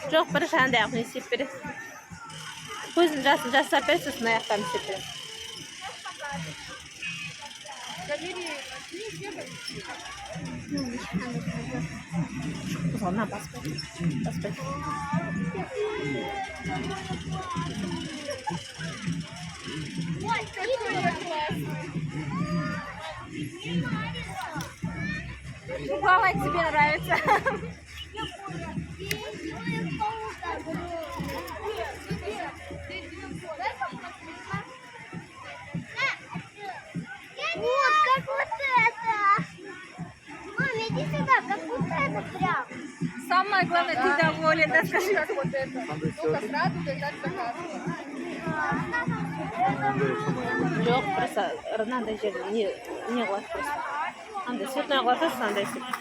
Жоқ, бір жағында аяғын есеп береді. Көзін жасап береді, сосын аяқтарын есеп береді. Қызғана баспайды. Какая тебе нравится? Вот, как вот это. Мам, иди сюда, как вот это прям. Самое главное, ты доволен, да, скажи. Как вот это. Только сразу дать заказ. Жоқ, просто мынандай жерде не қылады просто. Андай цветной қылады, андай сөйтіп.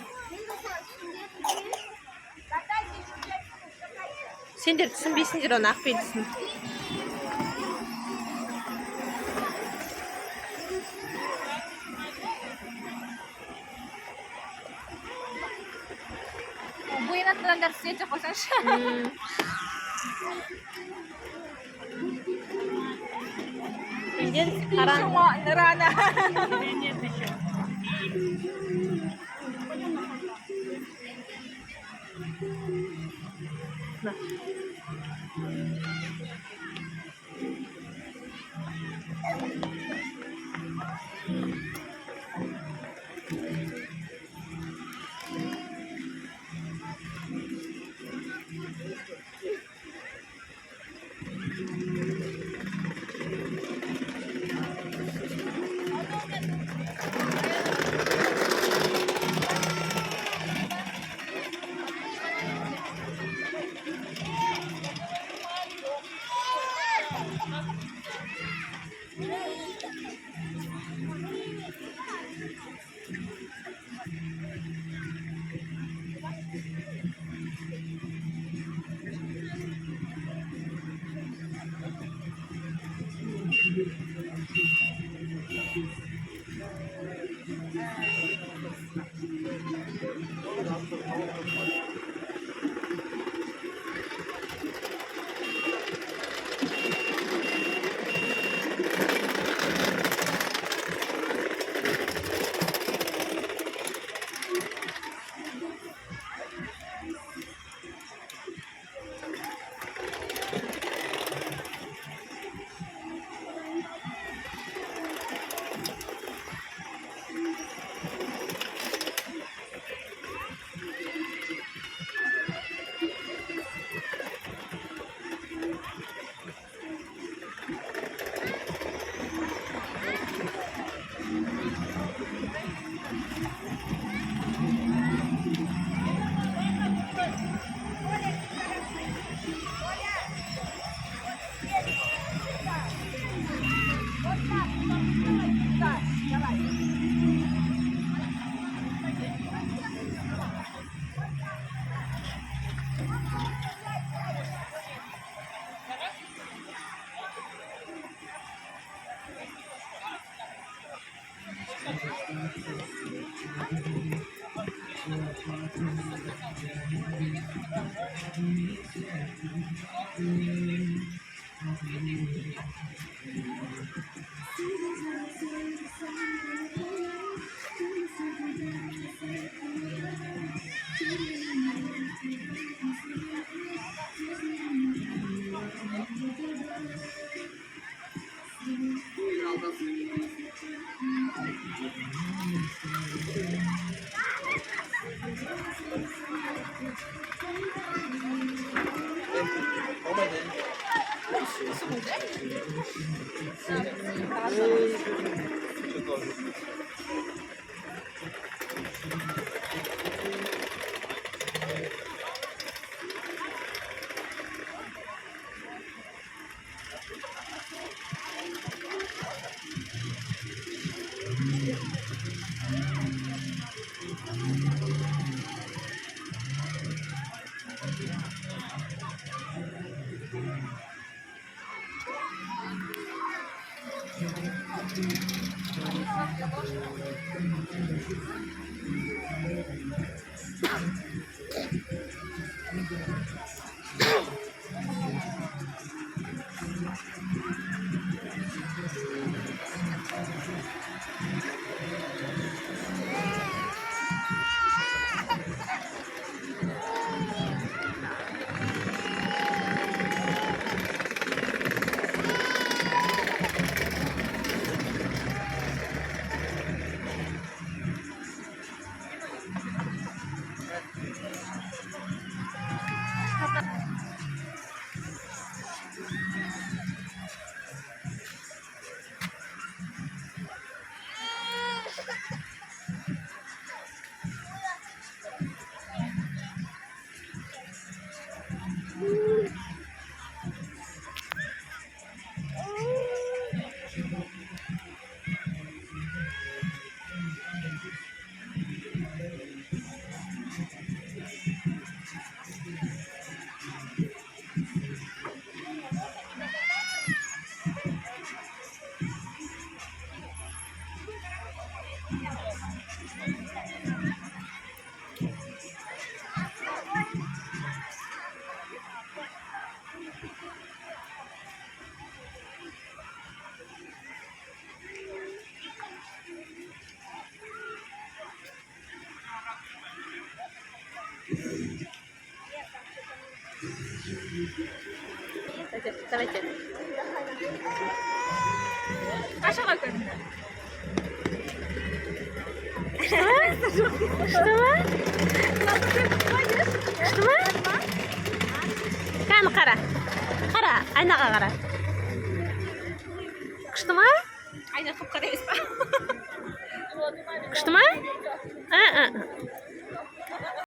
Сендер түсінбейсіңдер оны, Ақбел түсін. Боянатқандар свете қойсаңшы. Сендер қараң. Рано. Давайте. Kaşa bakın. Что? كان قرا أنا قرا كشتما Aynen kapkara esma. كشتما